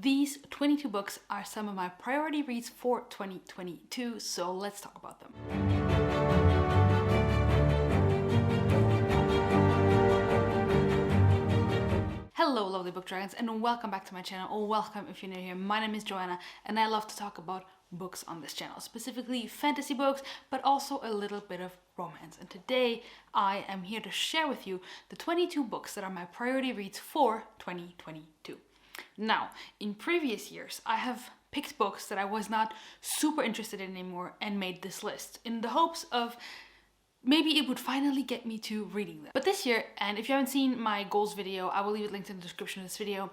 These 22 books are some of my priority reads for 2022, so let's talk about them. Hello lovely book dragons, and welcome back to my channel, or welcome if you're new here. My name is Joana and I love to talk about books on this channel, specifically fantasy books, but also a little bit of romance. And today I am here to share with you the 22 books that are my priority reads for 2022. Now, in previous years, I have picked books that I was not super interested in anymore and made this list in the hopes of maybe it would finally get me to reading them. But this year, and if you haven't seen my goals video, I will leave it linked in the description of this video,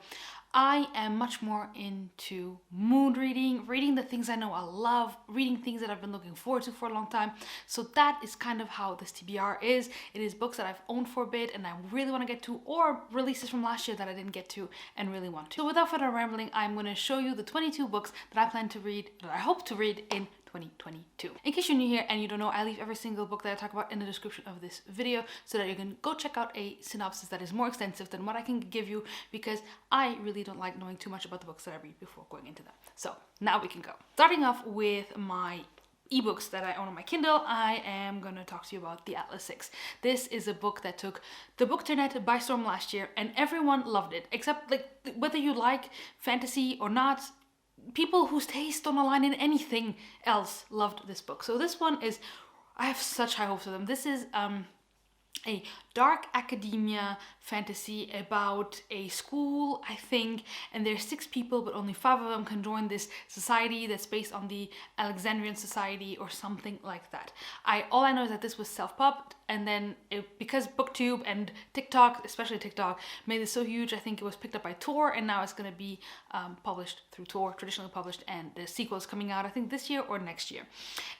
I am much more into mood reading, reading the things I know I love, reading things that I've been looking forward to for a long time. So that is kind of how this TBR is. It is books that I've owned for a bit and I really want to get to, or releases from last year that I didn't get to and really want to. So without further rambling, I'm going to show you the 22 books that I plan to read, that I hope to read in 2022. In case you're new here and you don't know, I leave every single book that I talk about in the description of this video so that you can go check out a synopsis that is more extensive than what I can give you, because I really don't like knowing too much about the books that I read before going into them. So now we can go. Starting off with my ebooks that I own on my Kindle, I am gonna talk to you about The Atlas 6. This is a book that took the bookternet by storm last year and everyone loved it, except like whether you like fantasy or not, people whose taste don't align in anything else loved this book. So this one is, I have such high hopes for them. This is a dark academia fantasy about a school, I think, and there's 6 people, but only 5 of them can join this society that's based on the Alexandrian Society or something like that. All I know is that this was self-pubbed, and then because BookTube and TikTok, especially TikTok, made this so huge, I think it was picked up by Tor, and now it's going to be published through Tor, traditionally published, and the sequel is coming out, I think, this year or next year.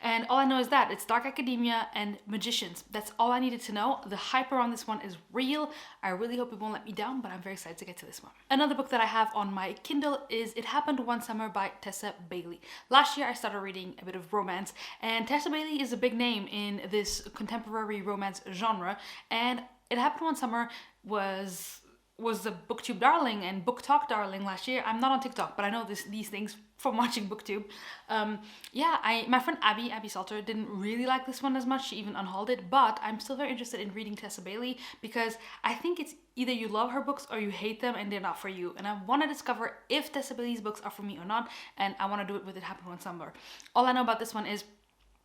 And all I know is that it's dark academia and magicians. That's all I needed to know. The hype around this one is real. I really hope it won't let me down, but I'm very excited to get to this one. Another book that I have on my Kindle is It Happened One Summer by Tessa Bailey. Last year I started reading a bit of romance, and Tessa Bailey is a big name in this contemporary romance genre, and It Happened One Summer was a BookTube darling and Book Talk darling last year. I'm not on TikTok, but I know these things from watching BookTube. My friend Abby Salter didn't really like this one as much. She even unhauled it, but I'm still very interested in reading Tessa Bailey because I think it's either you love her books or you hate them and they're not for you. And I want to discover if Tessa Bailey's books are for me or not, and I want to do it with It Happened One Summer. All I know about this one is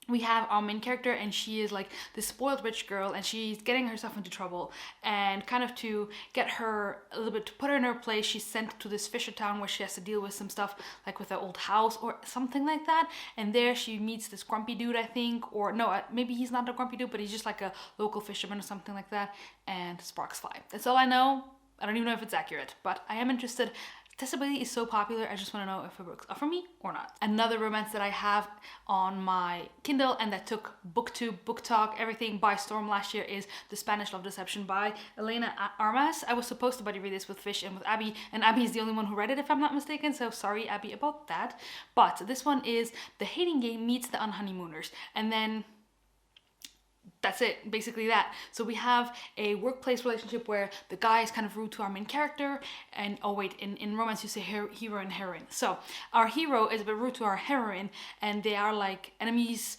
we have our main character, and she is like this spoiled rich girl, and she's getting herself into trouble, and kind of to get her a little bit, to put her in her place, she's sent to this fisher town where she has to deal with some stuff like with her old house or something like that. And there she meets this grumpy dude, I think, or no, maybe he's not a grumpy dude, but he's just like a local fisherman or something like that, and sparks fly. That's all I know. I don't even know if it's accurate, but I am interested. Tessa Bailey is so popular, I just want to know if her books are for me or not. Another romance that I have on my Kindle and that took BookTube, Book Talk, everything by storm last year is The Spanish Love Deception by Elena Armas. I was supposed to buddy read this with Vish and with Abby, and Abby is the only one who read it if I'm not mistaken, so sorry Abby about that. But this one is The Hating Game meets The Unhoneymooners, and then that's it, basically that. So we have a workplace relationship where the guy is kind of rude to our main character, and oh wait, in romance you say hero and heroine. So our hero is a bit rude to our heroine, and they are like enemies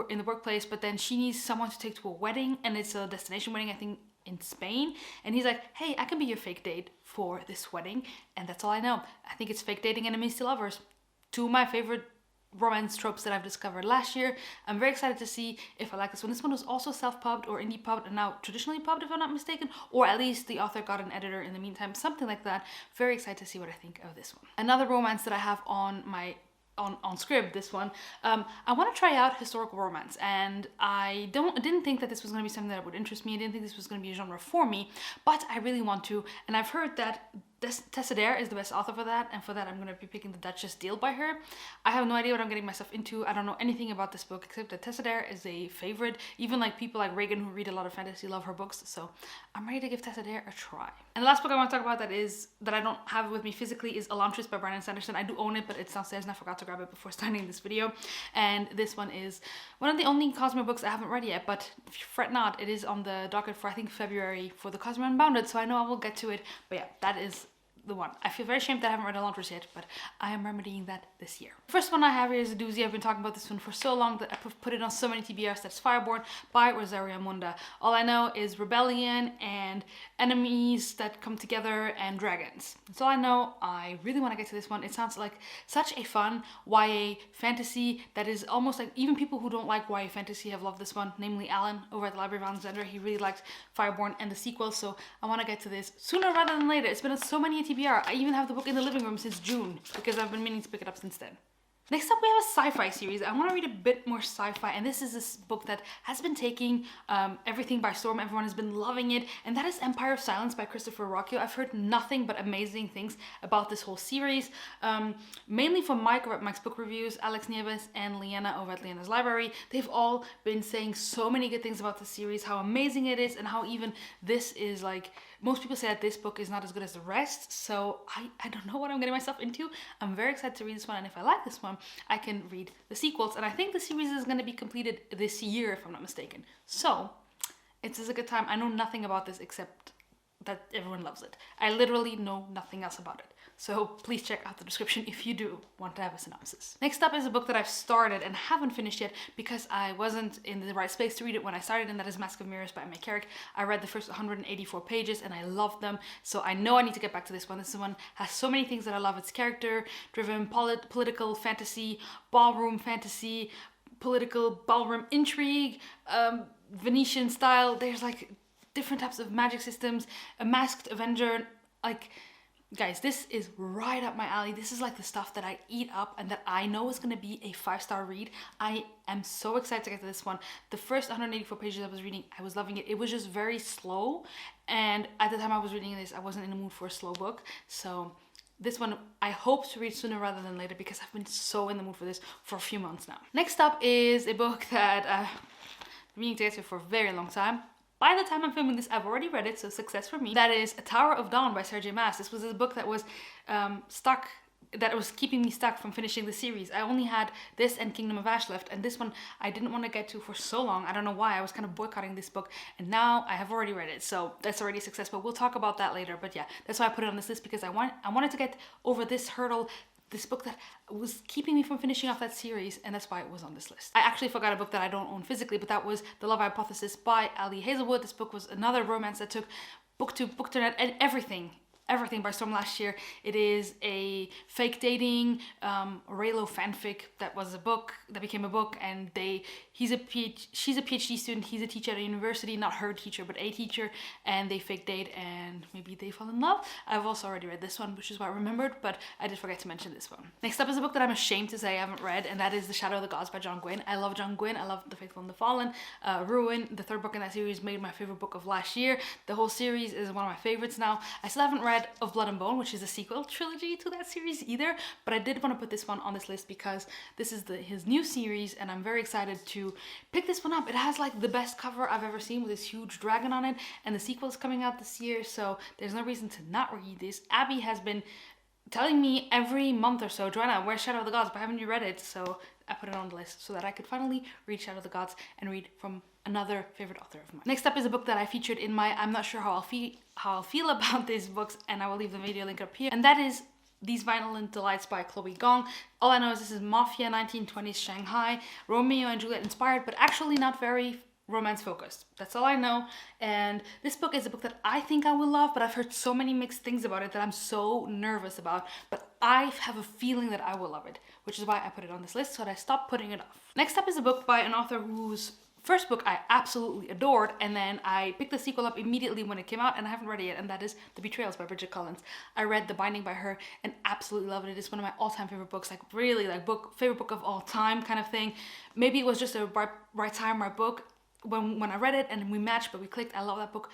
in the workplace, but then she needs someone to take to a wedding, and it's a destination wedding, I think in Spain, and he's like, hey, I can be your fake date for this wedding, and that's all I know. I think it's fake dating enemies to lovers. 2 of my favorite romance tropes that I've discovered last year. I'm very excited to see if I like this one. This one was also self-pubbed or indie pubbed and now traditionally pubbed if I'm not mistaken, or at least the author got an editor in the meantime, something like that. Very excited to see what I think of this one. Another romance that I have on my on Scribd, this one, I want to try out historical romance, and I didn't think that this was going to be something that would interest me. I didn't think this was going to be a genre for me, but I really want to, and I've heard that Tessa Dare is the best author for that, and for that I'm going to be picking The Duchess Deal by her. I have no idea what I'm getting myself into. I don't know anything about this book except that Tessa Dare is a favorite. Even like people like Regan who read a lot of fantasy love her books, so I'm ready to give Tessa Dare a try. And the last book I want to talk about that I don't have with me physically is Elantris by Brandon Sanderson. I do own it, but it's downstairs and I forgot to grab it before starting this video. And this one is one of the only Cosmo books I haven't read yet, but fret not, it is on the docket for I think February for the Cosmo Unbounded, so I know I will get to it. But yeah, that is the one. I feel very ashamed that I haven't read Elantris yet, but I am remedying that this year. The first one I have here is a doozy. I've been talking about this one for so long that I put it on so many TBRs. That's Fireborn by Rosaria Munda. All I know is rebellion and enemies that come together and dragons. That's all I know. I really want to get to this one. It sounds like such a fun YA fantasy that is almost like, even people who don't like YA fantasy have loved this one, namely Alan over at the Library of Alexandria. He really liked Fireborn and the sequel, so I want to get to this sooner rather than later. It's been on so many TBR. I even have the book in the living room since June because I've been meaning to pick it up since then. Next up, we have a sci-fi series. I want to read a bit more sci-fi, and this is this book that has been taking everything by storm. Everyone has been loving it, and that is Empire of Silence by Christopher Rocchio. I've heard nothing but amazing things about this whole series, mainly from Mike over at Mike's Book Reviews, Alex Nieves, and Liene over at Liene's Library. They've all been saying so many good things about the series, how amazing it is, and how even this is like, most people say that this book is not as good as the rest, so I don't know what I'm getting myself into. I'm very excited to read this one, and if I like this one, I can read the sequels, and I think the series is going to be completed this year, if I'm not mistaken. So, it's a good time. I know nothing about this except that everyone loves it. I literally know nothing else about it. So please check out the description if you do want to have a synopsis. Next up is a book that I've started and haven't finished yet because I wasn't in the right space to read it when I started, and that is Mask of Mirrors by May Carrick. I read the first 184 pages and I loved them, so I know I need to get back to this one. This one has so many things that I love. It's character-driven, political fantasy, ballroom fantasy, political ballroom intrigue, Venetian style. There's like different types of magic systems, a masked avenger, like... Guys, this is right up my alley. This is like the stuff that I eat up and that I know is going to be a 5-star read. I am so excited to get to this one. The first 184 pages I was reading, I was loving it. It was just very slow, and at the time I was reading this, I wasn't in the mood for a slow book. So this one I hope to read sooner rather than later because I've been so in the mood for this for a few months now. Next up is a book that I've been meaning to get to for a very long time. By the time I'm filming this, I've already read it, so success for me. That is A Tower of Dawn by Sarah J. Maas. This was a book that was that was keeping me stuck from finishing the series. I only had this and Kingdom of Ash left, and this one I didn't want to get to for so long. I don't know why. I was kind of boycotting this book, and now I have already read it, so that's already a success, but we'll talk about that later. But yeah, that's why I put it on this list, because I wanted to get over this hurdle, this book that was keeping me from finishing off that series, and that's why it was on this list. I actually forgot a book that I don't own physically, but that was The Love Hypothesis by Ali Hazelwood. This book was another romance that took BookTube and everything by storm last year. It is a fake dating Raylo fanfic that was a book that became a book, and she's a PhD student, he's a teacher at a university, not her teacher but a teacher, and they fake date and maybe they fall in love. I've also already read this one, which is why I remembered, but I did forget to mention this one. Next up is a book that I'm ashamed to say I haven't read, and that is The Shadow of the Gods by John Gwynne. I love John Gwynne. I love The Faithful and the Fallen. Ruin, the third book in that series, made my favorite book of last year. The whole series is one of my favorites now. I still haven't read Of Blood and Bone, which is a sequel trilogy to that series either, but I did want to put this one on this list because this is his new series, and I'm very excited to pick this one up. It has like the best cover I've ever seen with this huge dragon on it, and the sequel is coming out this year, so there's no reason to not read this. Abby has been telling me every month or so, Joana, where's Shadow of the Gods, but haven't you read it? So I put it on the list so that I could finally read Shadow of the Gods and read from another favorite author of mine. Next up is a book that I featured in my I'm not sure how I'll feel about these books, and I will leave the video link up here, and that is These Violent Delights by Chloe Gong. All I know is this is Mafia 1920s Shanghai, Romeo and Juliet inspired, but actually not very romance focused. That's all I know, and this book is a book that I think I will love, but I've heard so many mixed things about it that I'm so nervous about, but I have a feeling that I will love it, which is why I put it on this list so that I stopped putting it off. Next up is a book by an author whose first book I absolutely adored, and then I picked the sequel up immediately when it came out, and I haven't read it yet, and that is The Betrayals by Bridget Collins. I read The Binding by her and absolutely loved it. It's one of my all-time favorite books, like really like favorite book of all time kind of thing. Maybe it was just a right time, right book when I read it and we matched, but we clicked. I love that book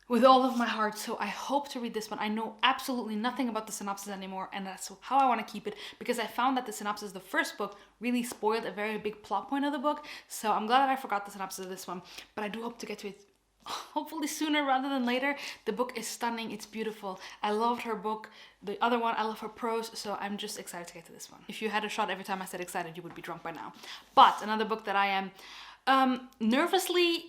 with all of my heart, so I hope to read this one. I know absolutely nothing about the synopsis anymore, and that's how I want to keep it, because I found that the synopsis of the first book really spoiled a very big plot point of the book, so I'm glad that I forgot the synopsis of this one, but I do hope to get to it hopefully sooner rather than later. The book is stunning, it's beautiful. I loved her book, the other one, I love her prose, so I'm just excited to get to this one. If you had a shot every time I said excited, you would be drunk by now. But another book that I am nervously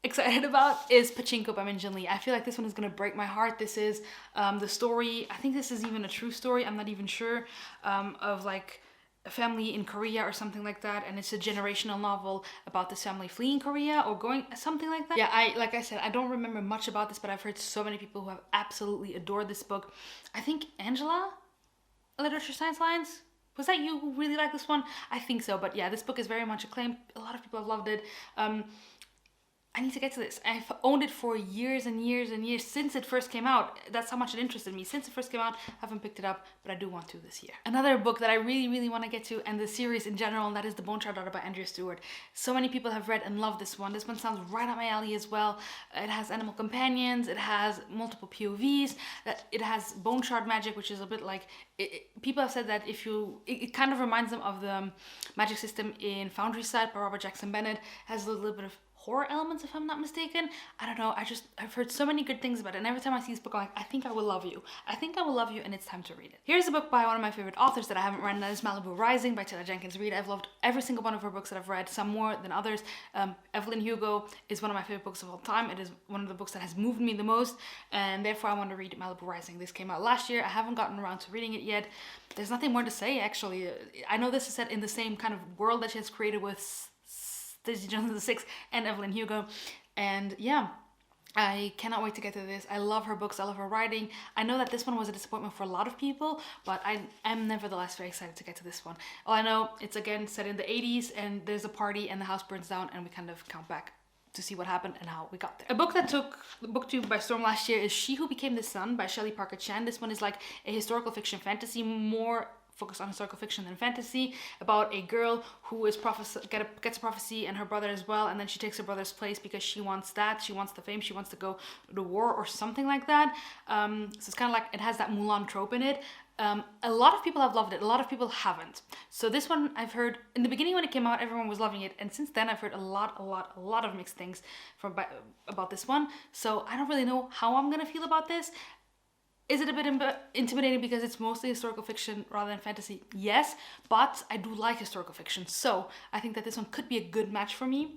excited about is Pachinko by Min Jin Lee. I feel like this one is gonna break my heart. This is the story, I think this is even a true story, I'm not even sure, of like a family in Korea or something like that, and it's a generational novel about this family fleeing Korea or going, something like that. Yeah, like I said, I don't remember much about this, but I've heard so many people who have absolutely adored this book. I think Angela, Literature Science Lines, was that you who really liked this one? I think so, but yeah, this book is very much acclaimed. A lot of people have loved it. I need to get to this. I've owned it for years and years and years since it first came out. That's how much it interested me. Since it first came out, I haven't picked it up, but I do want to this year. Another book that I really, really want to get to, and the series in general, and that is The Bone Shard Daughter by Andrea Stewart. So many people have read and loved this one. This one sounds right up my alley as well. It has animal companions, it has multiple POVs, it has bone shard magic, which is a bit like, people have said that if you, it kind of reminds them of the magic system in Foundry Side by Robert Jackson Bennett. It has a little bit of horror elements, if I'm not mistaken. I don't know, I've heard so many good things about it, and every time I see this book I'm like, I think I will love you. I think I will love you, and it's time to read it. Here's a book by one of my favorite authors that I haven't read, and that is Malibu Rising by Taylor Jenkins Reid. I've loved every single one of her books that I've read, some more than others. Evelyn Hugo is one of my favorite books of all time. It is one of the books that has moved me the most, and therefore I want to read Malibu Rising. This came out last year. I haven't gotten around to reading it yet. There's nothing more to say, actually. I know this is set in the same kind of world that she has created with Daisy Jones VI and Evelyn Hugo, and yeah, I cannot wait to get to this. I love her books, I love her writing. I know that this one was a disappointment for a lot of people, but I am nevertheless very excited to get to this one. All I know, it's again set in the 80s, and there's a party and the house burns down, and we kind of count back to see what happened and how we got there. A book that took BookTube by storm last year is She Who Became the Sun by Shelley Parker Chan. This one is like a historical fiction fantasy, more focused on historical fiction than fantasy, about a girl who is gets a prophecy, and her brother as well, and then she takes her brother's place because she wants that, she wants the fame, she wants to go to war or something like that. So it's kind of like, it has that Mulan trope in it. A lot of people have loved it, a lot of people haven't. So this one, I've heard, in the beginning when it came out, everyone was loving it, and since then I've heard a lot of mixed things about this one. So I don't really know how I'm gonna feel about this. Is it a bit intimidating because it's mostly historical fiction rather than fantasy? Yes, but I do like historical fiction, so I think that this one could be a good match for me.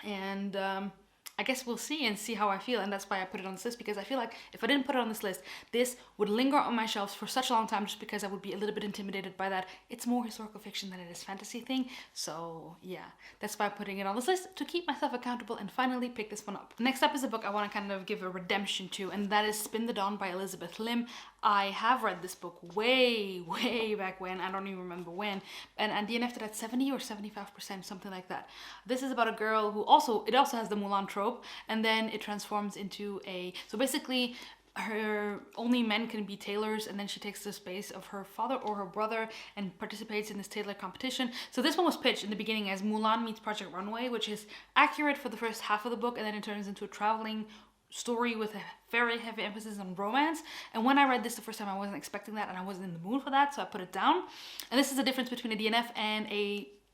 And I guess we'll see how I feel, and that's why I put it on this list, because I feel like if I didn't put it on this list, this would linger on my shelves for such a long time, just because I would be a little bit intimidated by that. It's more historical fiction than it is fantasy thing, so yeah, that's why I'm putting it on this list, to keep myself accountable and finally pick this one up. Next up is a book I want to kind of give a redemption to, and that is Spin the Dawn by Elizabeth Lim. I have read this book way back when, I don't even remember when, and I DNF'd it at 70 or 75%, something like that. This is about a girl who it also has the Mulan trope, and then it transforms into so basically her only men can be tailors, and then she takes the space of her father or her brother and participates in this tailor competition. So this one was pitched in the beginning as Mulan meets Project Runway, which is accurate for the first half of the book, and then it turns into a traveling story with a very heavy emphasis on romance. And when I read this the first time, I wasn't expecting that, and I wasn't in the mood for that, so I put it down. And this is the difference between a DNF and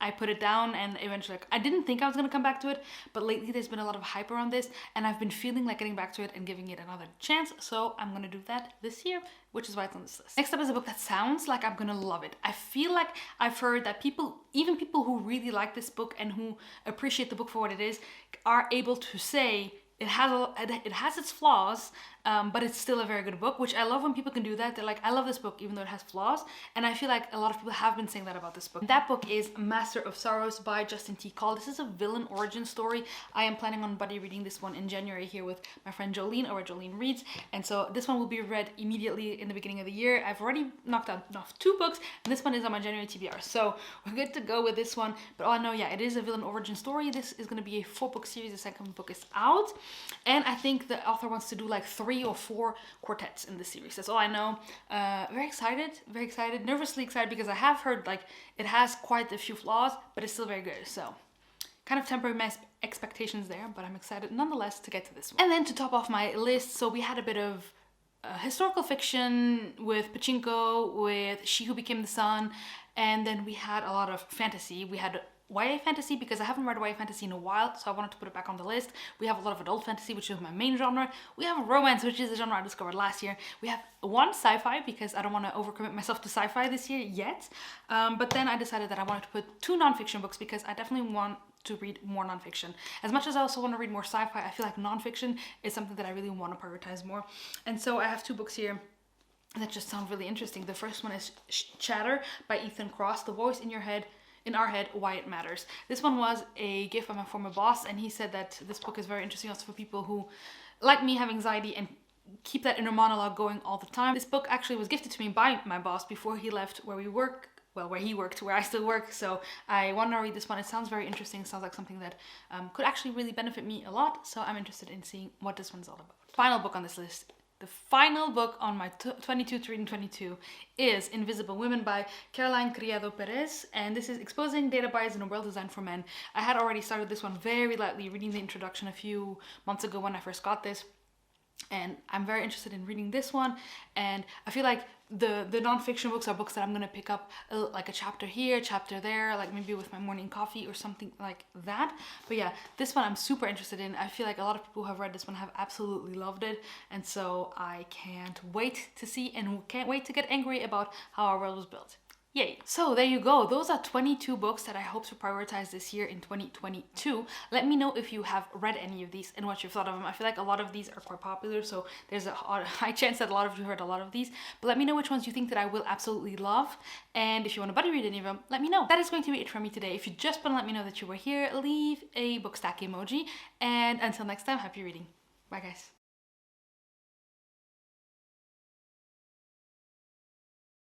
I put it down, and eventually, I didn't think I was going to come back to it, but lately there's been a lot of hype around this, and I've been feeling like getting back to it and giving it another chance, so I'm going to do that this year, which is why it's on this list. Next up is a book that sounds like I'm going to love it. I feel like I've heard that even people who really like this book and who appreciate the book for what it is, are able to say it has its flaws, but it's still a very good book, which I love when people can do that. They're like, I love this book even though it has flaws, and I feel like a lot of people have been saying that about this book. That book is Master of Sorrows by Justin T. Call. This is a villain origin story. I am planning on buddy reading this one in January here with my friend Jolene, or Jolene Reads, and so this one will be read immediately in the beginning of the year. I've already knocked off 2 books, and this one is on my January TBR, so we're good to go with this one. But all I know, yeah, it is a villain origin story. This is going to be a 4-book series. The second book is out, and I think the author wants to do like 3 or 4 quartets in the series. That's all I know. Very excited, nervously excited, because I have heard like it has quite a few flaws, but it's still very good. So kind of tempering my expectations there, but I'm excited nonetheless to get to this one. And then to top off my list, so we had a bit of historical fiction with Pachinko, with She Who Became the Sun, and then we had a lot of fantasy. We had YA fantasy, because I haven't read YA fantasy in a while, so I wanted to put it back on the list. We have a lot of adult fantasy, which is my main genre. We have romance, which is a genre I discovered last year. We have 1 sci-fi, because I don't want to overcommit myself to sci-fi this year yet. But then I decided that I wanted to put 2 nonfiction books, because I definitely want to read more nonfiction. As much as I also want to read more sci-fi, I feel like nonfiction is something that I really want to prioritize more. And so I have 2 books here that just sound really interesting. The first one is Chatter by Ethan Cross, The Voice in Our Head, Why It Matters. This one was a gift by my former boss, and he said that this book is very interesting also for people who, like me, have anxiety and keep that inner monologue going all the time. This book actually was gifted to me by my boss before he left where we work. Well, where he worked, where I still work. So I want to read this one. It sounds very interesting. It sounds like something that could actually really benefit me a lot. So I'm interested in seeing what this one's all about. Final book on this list. The final book on my 22 to read in 22 is Invisible Women by Caroline Criado Perez, and this is exposing data bias in a world designed for men. I had already started this one very lightly, reading the introduction a few months ago when I first got this, and I'm very interested in reading this one. And I feel like the nonfiction books are books that I'm gonna pick up like a chapter here, chapter there, like maybe with my morning coffee or something like that. But yeah, this one I'm super interested in. I feel like a lot of people who have read this one have absolutely loved it, and so I can't wait to see and can't wait to get angry about how our world was built. Yay. So there you go. Those are 22 books that I hope to prioritize this year in 2022. Let me know if you have read any of these and what you've thought of them. I feel like a lot of these are quite popular, so there's a high chance that a lot of you heard a lot of these. But let me know which ones you think that I will absolutely love. And if you want to buddy read any of them, let me know. That is going to be it from me today. If you just want to let me know that you were here, leave a book stack emoji. And until next time, happy reading. Bye guys.